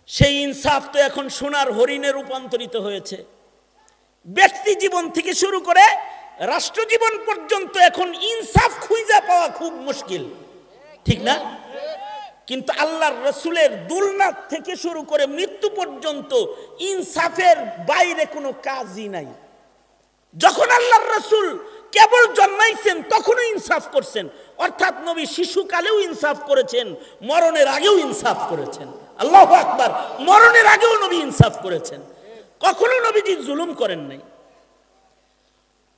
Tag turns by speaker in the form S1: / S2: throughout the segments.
S1: সেই ইনসাফ তো এখন সোনার হরিণে রূপান্তরিত হয়েছে। ব্যক্তি জীবন থেকে শুরু করে রাষ্ট্র জীবন পর্যন্ত এখন ইনসাফ খুঁজে পাওয়া খুব মুশকিল, ঠিক না? কিন্তু আল্লাহর রসুলের দুলনাথ থেকে শুরু করে মৃত্যু পর্যন্ত ইনসাফের বাইরে কোনো কাজই নাই। যখন আল্লাহর রসুল কেবল জন্মাইছেন তখনও ইনসাফ করছেন, অর্থাৎ নবী শিশুকালেও ইনসাফ করেছেন, মরণের আগেও ইনসাফ করেছেন। আল্লাহু আকবার। মরণের আগেও নবী ইনসাফ করেছেন, কখনো নবীজি জুলুম করেন নাই।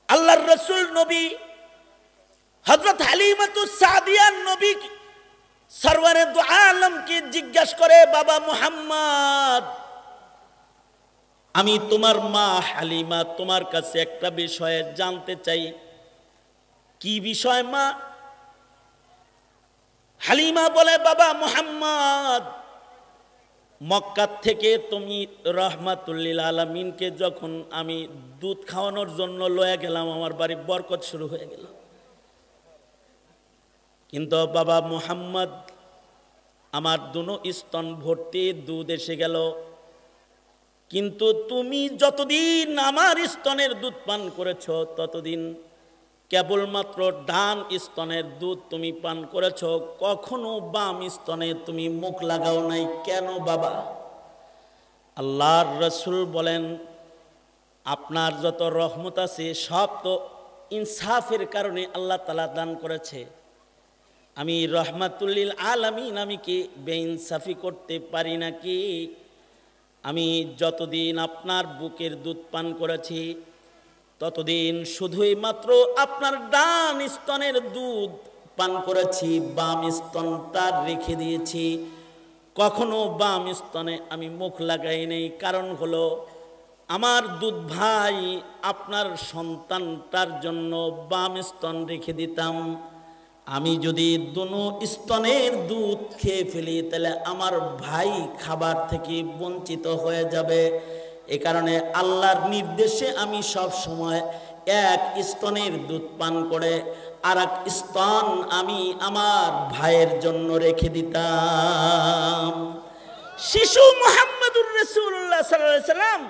S1: আল্লাহর রসুল নবী হযরত হালিমাতুস সাদিয়া নবী সরওয়ারে দু আলমকে জিজ্ঞাসা করে, বাবা মুহাম্মদ, আমি তোমার মা হালিমা তোমার কাছে একটা বিষয়ে জানতে চাই। কি বিষয় মা? হালিমা বলে, বাবা মুহাম্মদ, মক্কা থেকে তুমি রহমাতুল্লিল আলামিনকে যখন আমি দুধ খাওয়ানোর জন্য লয়ে গেলাম, আমার বাড়ি বরকত শুরু হয়ে গেল। কিন্তু বাবা মুহাম্মদ, আমার দুনো স্তন ভর্তি দুধ এসে গেল, কিন্তু তুমি যতদিন আমার স্তনের দুধ পান করেছ ততদিন কেবলমাত্র ডান স্তনের দুধ তুমি পান করেছ, কখনো বাম স্তনে তুমি মুখ লাগাও নাই, কেন বাবা? আল্লাহর রসুল বলেন, আপনার যত রহমত আছে সব তো ইনসাফের কারণে আল্লাহ তাআলা দান করেছে। আমি রহমাতুল্লিল আলামিন, আমি কি বেইনসাফি করতে পারি নাকি? আমি যতদিন আপনার বুকের দুধ পান করেছি ততদিন শুধুই মাত্র আপনার ডান স্তনের দুধ পান করেছি, বাম স্তনটা রেখে দিয়েছি, কখনো বাম স্তনে আমি মুখ লাগাই নেই। কারণ হলো আমার দুধ ভাই আপনার সন্তানটার জন্য বাম স্তন রেখে দিতাম, আমি যদি দুনো স্তনের দুধ খেয়ে ফেলি তাহলে আমার ভাই খাবার থেকে বঞ্চিত হয়ে যাবে। এ কারণে আল্লাহর নির্দেশে আমি সব সময় এক স্তনের দুধ পান করে আর এক স্তন আমি আমার ভাইয়ের জন্য রেখে দিতাম। শিশু মুহাম্মদুর রাসূলুল্লাহ সাল্লাল্লাহু আলাইহি সাল্লাম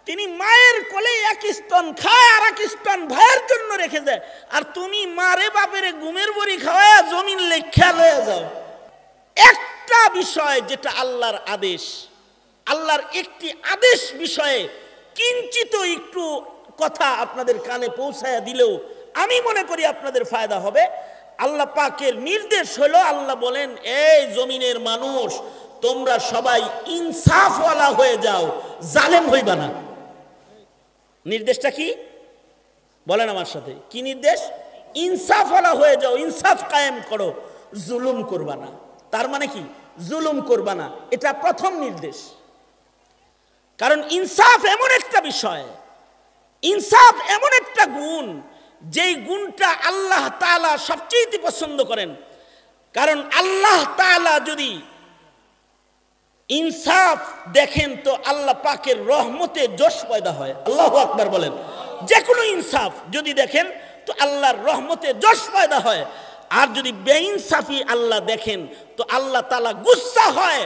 S1: তিনি মায়ের কোলে এক স্তন খায় আর এক স্তন ভাইয়ের জন্য রেখে যায়, আর তুমি মারে বাপের ঘুমের বড়ি খাওয়া জমিন লেখা লয়ে যাও। একটা বিষয় যেটা আল্লাহর আদেশ, আল্লাহর একটি আদেশ বিষয়ে কিঞ্চিত একটু কথা আপনাদের কানে পৌঁছায়া দিলেও আমি মনে করি আপনাদের ফায়দা হবে। আল্লাহ পাকের নির্দেশ হলো, আল্লাহ বলেন, এই জমিনের মানুষ তোমরা সবাই ইনসাফওয়ালা হয়ে যাও, জালেম হইবা না। নির্দেশটা কি বলেন আমার সাথে? কি নির্দেশ? ইনসাফওয়ালা হয়ে যাও, ইনসাফ কায়েম করো, জুলুম করবা না। তার মানে কি? জুলুম করবা না, এটা প্রথম নির্দেশ। কারণ ইনসাফ এমন একটা বিষয়, ইনসাফ এমন একটা গুণ, যেই গুণটা আল্লাহ তাআলা সবচেয়ে পছন্দ করেন। কারণ আল্লাহ তাআলা যদি ইনসাফ দেখেন তো আল্লাহ পাকের রহমতে জোশ পয়দা হয়। আল্লাহু আকবার বলেন। যে কোনো ইনসাফ যদি দেখেন তো আল্লাহর রহমতে জোশ পয়দা হয়। আর যদি বেইনসাফি আল্লাহ দেখেন তো আল্লাহ তাআলা গুসা হয়,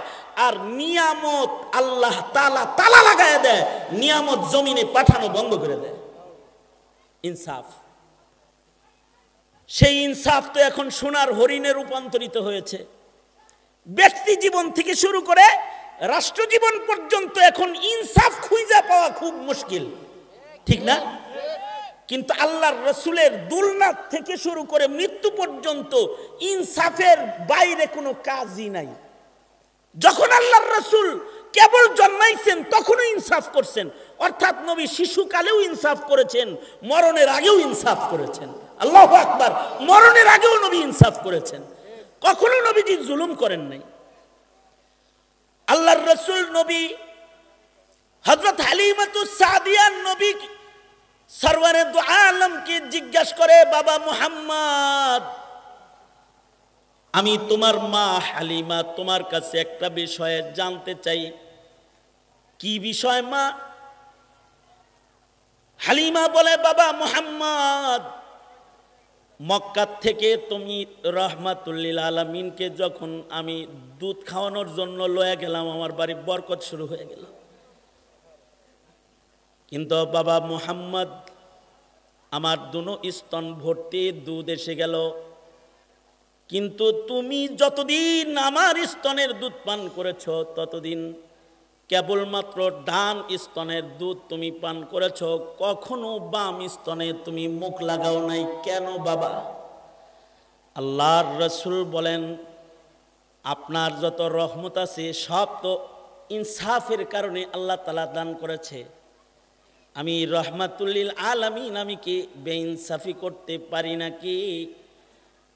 S1: আর নিয়ামত আল্লাহ তাআলা তালা লাগায় দেয়, নিয়ামত জমিনে পাঠানো বন্ধ করে দেয়। ইনসাফ, সেই ইনসাফ তো এখন সোনার হরিণে রূপান্তরিত হয়েছে। ব্যক্তি জীবন থেকে শুরু করে রাষ্ট্র জীবন পর্যন্ত এখন ইনসাফ খুঁজে পাওয়া খুব মুশকিল, ঠিক না? কিন্তু আল্লাহর রসুলের দুলনাথ থেকে শুরু করে মৃত্যু পর্যন্ত ইনসাফের বাইরে কোনো কাজই নাই। যখন আল্লাহর রসুল কেবল জন্মাইছেন তখনও ইনসাফ করছেন, অর্থাৎ নবী শিশুকালেও ইনসাফ করেছেন, মরণের আগেও ইনসাফ করেছেন। আল্লাহু আকবার। মরণের আগেও নবী ইনসাফ করেছেন, কখনো নবীজি জুলুম করেন নাই। আল্লাহর রসুল নবী হযরত হালিমাতুস সাদিয়া নবী সরওয়ারে দু আলমকে জিজ্ঞাসা করে, বাবা মুহাম্মদ, আমি তোমার মা হালিমা তোমার কাছে একটা বিষয়ে জানতে চাই। কি বিষয় মা? হালিমা বলে, বাবা মুহাম্মদ, মক্কা থেকে তুমি রাহমাতুল লিল আলামিনকে যখন আমি দুধ খাওয়ানোর জন্য লয়ে গেলাম, আমার বাড়ি বরকত শুরু হয়ে গেল। কিন্তু বাবা মুহাম্মদ আমার দুনো স্তন ভর্তি দুধ এসে গেল, কিন্তু তুমি যতদিন আমার স্তনের দুধ পান করেছ ততদিন কেবলমাত্র ডান স্তনের দুধ তুমি পান করেছ, কখনো বাম স্তনে তুমি মুখ লাগাও নাই। কেন বাবা? আল্লাহর রাসূল বলেন, আপনার যত রহমত আছে সব তো ইনসাফের কারণে আল্লাহ তাআলা দান করেছে। আমি রাহমাতুল লিল আলামিন, আমি কি বেইনসাফি করতে পারি নাকি?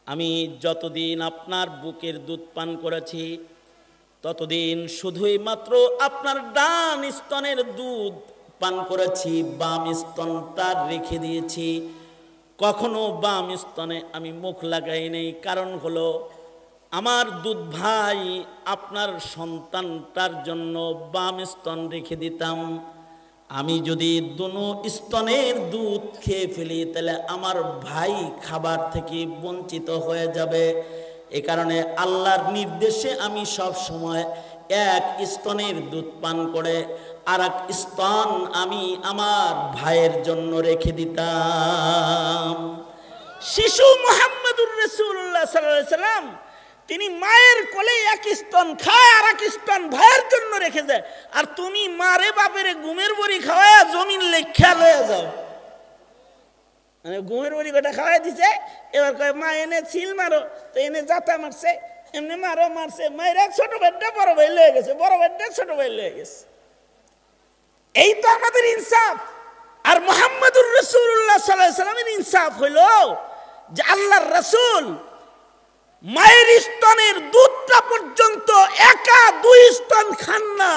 S1: আমি যতদিন আপনার বুকের দুধ পান করেছি ততদিন শুধুই মাত্র আপনার ডান স্তনের দুধ পান করেছি, বাম স্তনটা রেখে দিয়েছি। কখনো বাম স্তনে আমি মুখ লাগাই নেই। কারণ হলো আমার দুধ ভাই আপনার সন্তানটার জন্য বাম স্তন রেখে দিতাম। আমি যদি দুনো স্তনের দুধ খেয়ে ফেলি তাহলে আমার ভাই খাবার থেকে বঞ্চিত হয়ে যাবে। এ কারণে আল্লাহর নির্দেশে আমি সব সময় এক স্তনের দুধ পান করে আর এক স্তন আমি আমার ভাইয়ের জন্য রেখে দিতাম। শিশু মুহাম্মদুর রাসূলুল্লাহ সাল্লাল্লাহু আলাইহি সাল্লাম তিনি মায়ের কোলে এক স্তন খায় আর এক স্তন ভাইয়ের জন্য রেখে যায়, আর তুমি মারে বাপেরে ঘুমের বড়ি খাওয়ায় জমিন লেখা লয়ে যাও। মানে ঘুমের বড়ি কটা খাওয়াই দিছে, এবার কয় মা এনে ছিল মারো, তো এনে জাতা মারছে, এমনি মারো মারছে, মায়ের ছোট ভাইটা বড় ভাই লয়ে গেছে, বড় ভাইটা ছোট ভাই লয়ে গেছে। এই তো আমাদের ইনসাফ। আর মুহাম্মদুর রাসূলুল্লাহ সাল্লাল্লাহু আলাইহি সাল্লামের ইনসাফ হইল যে আল্লাহর রাসূল মায়ের স্তনের দুধটা পর্যন্ত একা দুই স্তন খান না,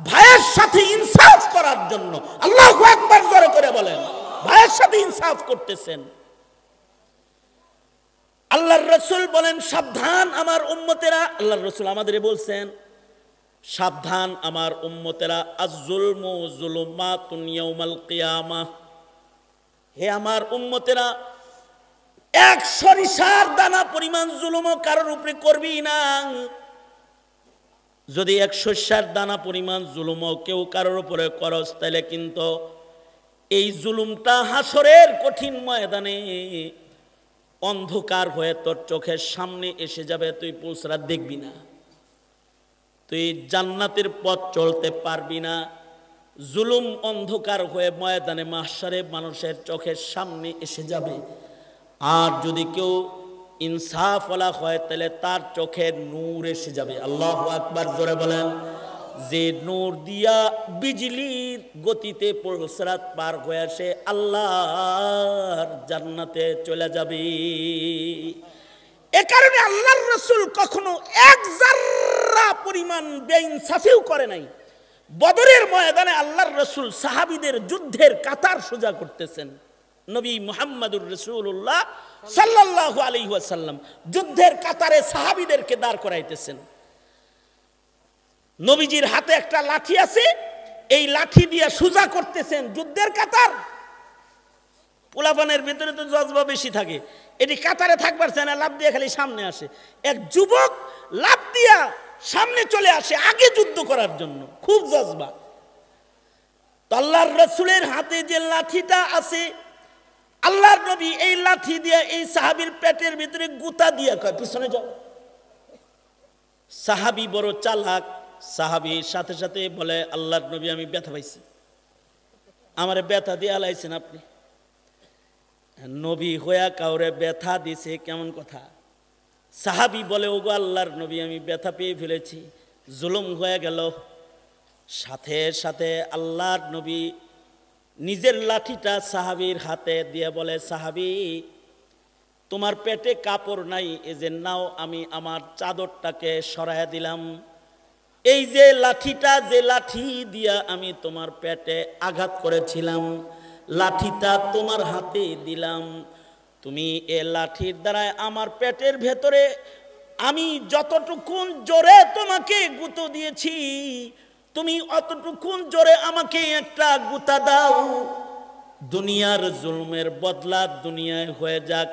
S1: ভাইয়ের সাথে ইনসাফ করার জন্য। আল্লাহু আকবার জোরে করে বলেন, ভাইয়ের সাথে ইনসাফ করতেছেন। আল্লাহর রাসূল বলেন, সাবধান আমার উম্মতেরা। আল্লাহর রাসূল আমাদের বলছেন, সাবধান আমার উম্মতেরা, আয-যুলমু যুলুমাতুন ইয়াউমাল কিয়ামাহ। হে আমার উম্মতেরা, এক সরিষার দানা পরিমাণ জুলুমও কারোর উপরে করবি না। যদি এক সরিষার দানা পরিমাণ জুলুমও কেউ কারোর উপরে করস তাহলে কিন্তু এই জুলুমটা হাসরের কঠিন ময়দানে অন্ধকার হয়ে তোর চোখের সামনে এসে যাবে, তুই পুলসরাত দেখবি না, তুই জান্নাতের পথ চলতে পারবি না। জুলুম অন্ধকার হয়ে ময়দানে মাহশারে মানুষের চোখের সামনে এসে যাবে। আর যদি কেউ ইনসাফওয়ালা হয় তাহলে তার চোখে নূর এসে যাবে। আল্লাহু আকবার জোরে বলেন। যে নূর দিয়া বিজলির গতিতে পুলসরাত পার হয়ে সে আল্লাহর জান্নাতে চলে যাবে। এ কারণে আল্লাহর রাসূল কখনো এক যাররা পরিমাণ বেইনসাফিও করে নাই। বদরের ময়দানে আল্লাহর রাসূল সাহাবীদের যুদ্ধের কাতার সোজা করতেছেন। নবী মুহাম্মদুর রাসূলুল্লাহ সাল্লাল্লাহু আলাইহি ওয়াসাল্লাম যুদ্ধের কাতারে সাহাবীদেরকে দাঁড় করাইতেছেন। নবীজির হাতে একটা লাঠি আছে, এই লাঠি দিয়ে সোজা করতেছেন যুদ্ধের কাতার। পোলাপানের ভিতরে তো জজবা বেশি থাকে, এটি কাতারে থাকবার চায় না, লাফ দিয়ে খালি সামনে আসে। এক যুবক লাফ দিয়া সামনে চলে আসে আগে যুদ্ধ করার জন্য, খুব জজবা। আল্লাহর রাসূলের হাতে যে লাঠিটা আছে, আল্লাহর নবী এই লাঠি দিয়ে এই সাহাবীর পেটের ভিতরে গুতা দিয়া কয়, পিছনে যাও। সাহাবী বড় চালাক, সাহাবীর সাথে সাথে বলে, আল্লাহর নবী আমি ব্যথা পাইছি, আমারে ব্যথা দিয়ে আলাইছেন আপনি। নবী হইয়া কাউরে ব্যথা দিছে কেমন কথা? সাহাবী বলে, ওগো আল্লাহর নবী আমি ব্যথা পেয়ে ফেলেছি, জুলুম হয়ে গেল। সাথে সাথে আল্লাহর নবী নিজের লাঠিটা সাহাবীর হাতে দিয়ে বলে, সাহাবী তোমার পেটে কাপড় নাই, এই যে নাও, আমি আমার চাদরটাকে সরাইয়া দিলাম। এই যে লাঠিটা, যে লাঠি দিয়া আমি তোমার পেটে আঘাত করেছিলাম, লাঠিটা তোমার হাতে দিলাম। তুমি এ লাঠির দ্বারা আমার পেটের ভেতরে আমি যতটুকুন জোরে তোমাকে গুঁতো দিয়েছি, তুমি অতটুকুন জোরে আমাকে একটা গুঁতা দাও। দুনিয়ার জুলমের বদলা দুনিয়ায় হয়ে যাক,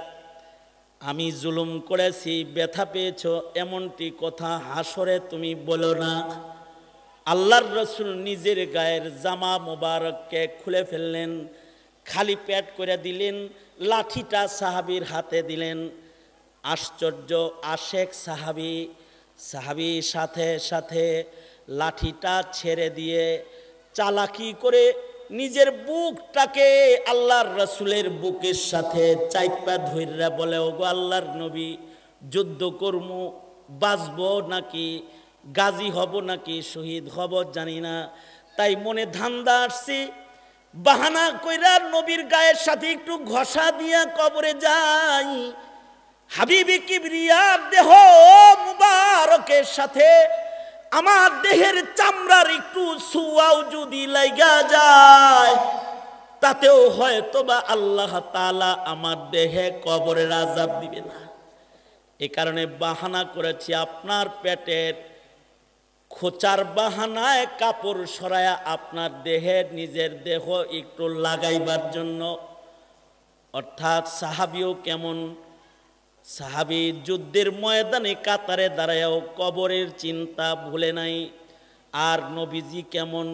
S1: আমি জুলুম করেছি, ব্যথা পেয়েছ, এমনটি কথা হাসরে তুমি বলো না। আল্লাহর রসুল নিজের গায়ের জামা মোবারককে খুলে ফেললেন, খালি পেট করে দিলেন, লাঠিটা সাহাবীর হাতে দিলেন। আশ্চর্য, আশেক সাহাবী সাথে সাথে লাঠিটা ছেড়ে দিয়ে চালাকি করে নিজের বুকটাকে আল্লাহর রসুলের বুকের সাথে চাইপা ধইরা বলে, ওগো আল্লাহর নবী, যুদ্ধ কর্মু, বাঁচব নাকি, গাজী হব নাকি শহীদ হব জানি না, তাই মনে ধান্দা আসছে, বাহানা কইরা নবীর গায়ের সাথে একটু ঘষা দিয়া কবরে যাই। হাবিবি কিবরিয়ার দেহ মুবারকের সাথে আমার দেহের চামড়ার একটু সুয়াও যদি লাগা যায়, তাতেও হয়তোবা আল্লাহ তাআলা আমার দেহে কবরের আযাব দিবে না। এ কারণে বাহানা করেছি, আপনার পেটের খোঁচার বাহানায় কাপড় সরায়া আপনার দেহে নিজের দেহ একটু লাগাইবার জন্য। অর্থাৎ সাহাবীও কেমন, সাহাবী যুদ্ধের ময়দানে কাতারে দাঁড়ায়ও কবরের চিন্তা ভুলে নাই। আর নবীজি কেমন,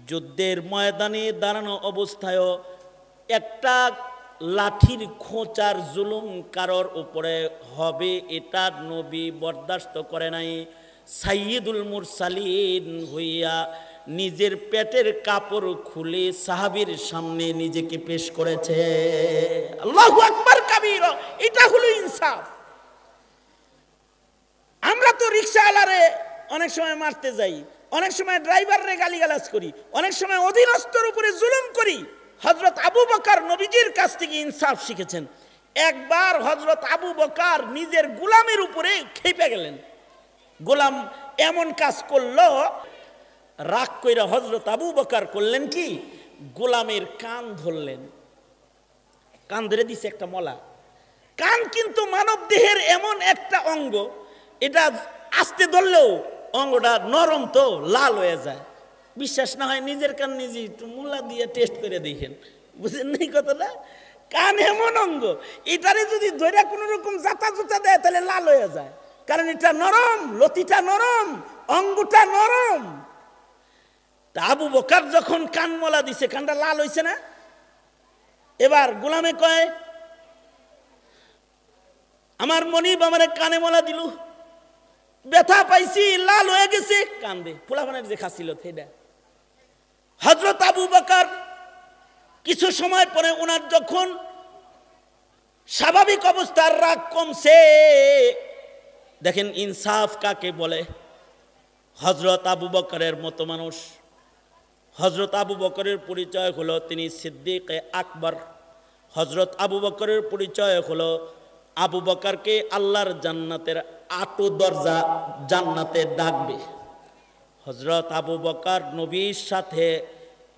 S1: যুদ্ধের ময়দানে দাঁড়ানো অবস্থায়ও একটা লাঠির খোঁচার জুলুম কারোর উপরে হবে এটা নবী বরদাস্ত করে নাই। সাইয়্যিদুল মুরসালিন হইয়া নিজের পেটের কাপড় খুলে সাহাবীর সামনে নিজেকে পেশ করেছে। আল্লাহু আকবার কাবীরা, এটা হলো ইনসাফ। আমরা তো রিকশাওয়ালারে অনেক সময় মারতে যাই, অনেক সময় ড্রাইভাররে গালিগালাজ করি, অনেক সময় অধীনস্থর উপরে জুলুম করি। হযরত আবু বকর নবীজির কাছ থেকে ইনসাফ শিখেছেন। একবার হযরত আবু বকর নিজের গোলামের উপরে খেপে গেলেন। গোলাম এমন কাজ করলো, রাগ কইরা হযরত আবু বকর করলেন কি, গোলামের কান ধরলেন, কান ধরে দিছে একটা মলা। কান কিন্তু মানব দেহের এমন একটা অঙ্গ, এটা আস্তে ধরলেও অঙ্গটা নরম তো লাল হয়ে যায়। বিশ্বাস না হয় নিজের কান নিজে একটু মুলা দিয়ে টেস্ট করে দেখেন, বুঝেন নাই কথাটা? কান এমন অঙ্গ, এটারে যদি ধরে কোনো রকম জাতা জুতা দেয় তাহলে লাল হয়ে যায়, কারণ এটা নরম, লতিটা নরম, অঙ্গটা নরম। তা আবু বকর যখন কান মলা দিছে, কানটা লাল হইছে না? এবার গোলামে কয়, আমার মনিব আমারে কানে মলা দিল, ব্যথা পাইছি, লাল হয়ে গেছে, কান্দে। পোলাপানের যে খাচ্ছিল সেটা। হযরত আবু বকর কিছু সময় পরে ওনার যখন স্বাভাবিক অবস্থার রাগ কমছে, দেখেন ইনসাফ কাকে বলে। হযরত আবু বকরের মতো মানুষ, হযরত আবু বকরের পরিচয় হলো তিনি সিদ্দিকে আকবর। হযরত আবু বকরের পরিচয় হলো আবু বকরকে আল্লাহর জান্নাতের আটো দরজা জান্নাতে ডাকবে। হযরত আবু বকর নবীর সাথে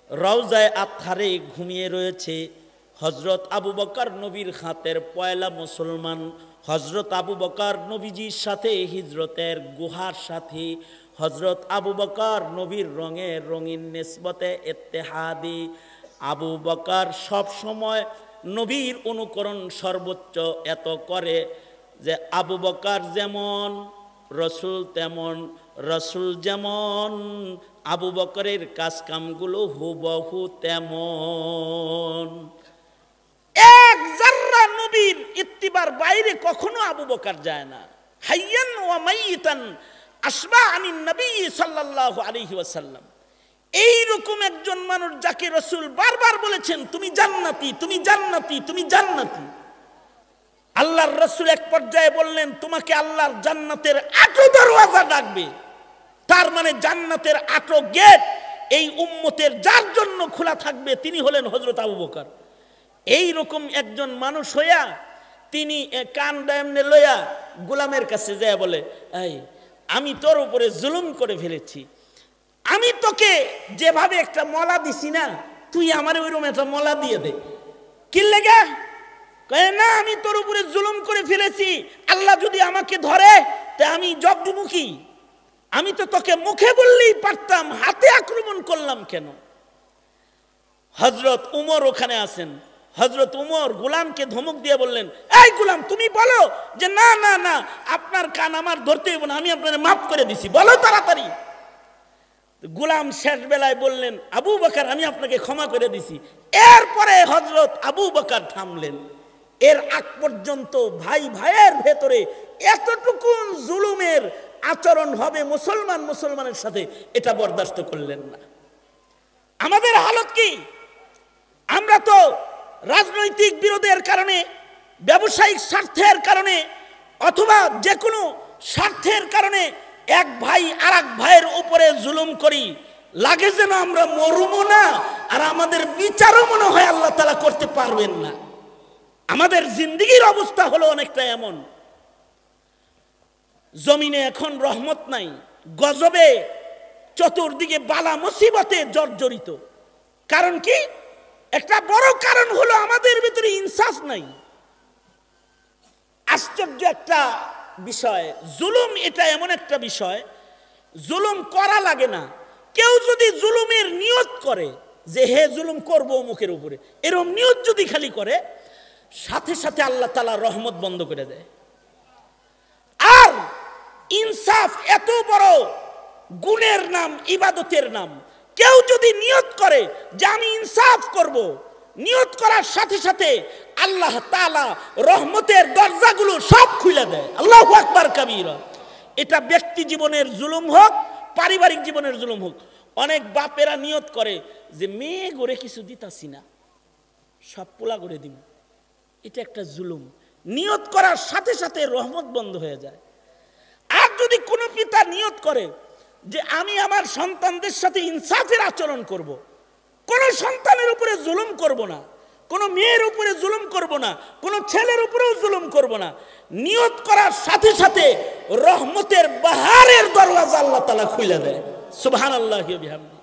S1: রওজায়ে আতহারে ঘুমিয়ে রয়েছে। হযরত আবু বকর নবীর হাতের পয়লা মুসলমান। হযরত আবু বকর নবীজির সাথে হিজরতের গুহার সাথী। হযরত আবু বকর নবীর রঙে রঙিন নিসবতে ইত্তেহাদি। আবু বকর সব সময় নবীর অনুকরণ সর্বোচ্চ এত করে যে আবু বকর যেমন রসুল তেমন, রসুল যেমন আবু বকরের কাজকামগুলো হুবহু তেমন। এক যাররা নবীর ইত্তিবার বাইরে কখনো আবু বকর যায় না। হাইয়ান ওয়া মাইয়িতান আসবা আনিন নবী সাল্লাল্লাহু আলাইহি ওয়াসাল্লাম। এইরকম একজন মানুষ যাকে রসুল বারবার বলেছেন তুমি জান্নাতি, তুমি জান্নাতি, তুমি জান্নাতি। আল্লাহর রসুল এক পর্যায়ে বললেন তোমাকে আল্লাহর জান্নাতের আটো দরওয়াজা ডাকবে। তার মানে জান্নাতের আটো গেট এই উম্মতের যার জন্য খোলা থাকবে তিনি হলেন হযরত আবু বকর। এইরকম একজন মানুষ হইয়া তিনি কান দামনে লইয়া গোলামের কাছে যায় বলে, এই আমি তোর উপরে জুলুম করে ফেলেছি, আমি তোকে যেভাবে একটা মলা দিছি না, তুই আমার ওইরকম একটা মলা দিয়ে দে। কি লেগে? কয় না আমি তোর উপরে জুলুম করে ফেলেছি, আল্লাহ যদি আমাকে ধরে তা আমি জব দিব কি? আমি তো তোকে মুখে বললেই পারতাম, হাতে আক্রমণ করলাম কেন? হযরত উমর ওখানে আছেন। হযরত উমর গোলামকে ধমক দিয়ে বললেন, এই গোলাম তুমি বলো যে না না না আপনার কান আমার ধরতে হবে না, আমি আপনাকে মাফ করে দিছি, বলো তাড়াতাড়ি। গোলাম শেষ বেলায় বললেন, আবু বকর আমি আপনাকে ক্ষমা করে দিছি। এরপরে হযরত আবু বকর থামলেন। এর আগ পর্যন্ত ভাই ভাইয়ের ভেতরে এতটুকু জুলুমের আচরণ হবে মুসলমান মুসলমানের সাথে, এটা বরদাস্ত করলেন না। আমাদের হালত কি? আমরা তো রাজনৈতিক বিরোধের কারণে, ব্যবসায়িক স্বার্থের কারণে অথবা যে কোনো স্বার্থের কারণে এক ভাই আর এক ভাইয়ের উপরে জুলুম করি, লাগে যেন আমরা মরুমো না, আর আমাদের বিচারও মনে হয় আল্লাহ তাআলা করতে পারবেন না। আমাদের জিন্দেগির অবস্থা হলো অনেকটা এমন। জমিনে এখন রহমত নাই, গজবে চতুর্দিকে বালা মুসিবতে জর্জরিত। কারণ কি? একটা বড় কারণ হলো আমাদের ভিতরে ইনসাফ নাই। আশ্চর্য একটা বিষয়, জুলুম এটা এমন একটা বিষয়, জুলুম করা লাগে না। কেউ যদি জুলুমের নিয়ত করে যে হে জুলুম করবো মুখের উপরে, এরকম নিয়ত যদি খালি করে, সাথে সাথে আল্লাহ তাআলা রহমত বন্ধ করে দেয়। আর ইনসাফ এত বড় গুণের নাম, ইবাদতের নাম। কেউ যদি নিয়ত করে যে আমি ইনসাফ করব, নিয়ত করার সাথে সাথে আল্লাহ তাআলা রহমতের দরজাগুলো সব খুলে দেয়। আল্লাহু আকবার কাবীরা। এটা ব্যক্তি জীবনের জুলুম হোক, পারিবারিক জীবনের জুলুম হোক। অনেক বাপেরা নিয়ত করে যে মেয়ে গড়ে কিছু দিতাছি না, সব পোলা করে দিব। এটা একটা জুলুম। নিয়ত করার সাথে সাথে রহমত বন্ধ হয়ে যায়। আর যদি কোনো পিতা নিয়ত করে যে আমি আমার সন্তানদের সাথে ইনসাফের আচরণ করব, কোন সন্তানের উপরে জুলুম করব না, কোন মেয়ের উপরে জুলুম করব না, কোন ছেলের উপরেও জুলুম করব না, নিয়ত করার সাথে সাথে রহমতের বাহারের দরওয়াজা আল্লাহ তাআলা খুলে দেয়। সুবহানাল্লাহি ওয়া বিহামদিহি।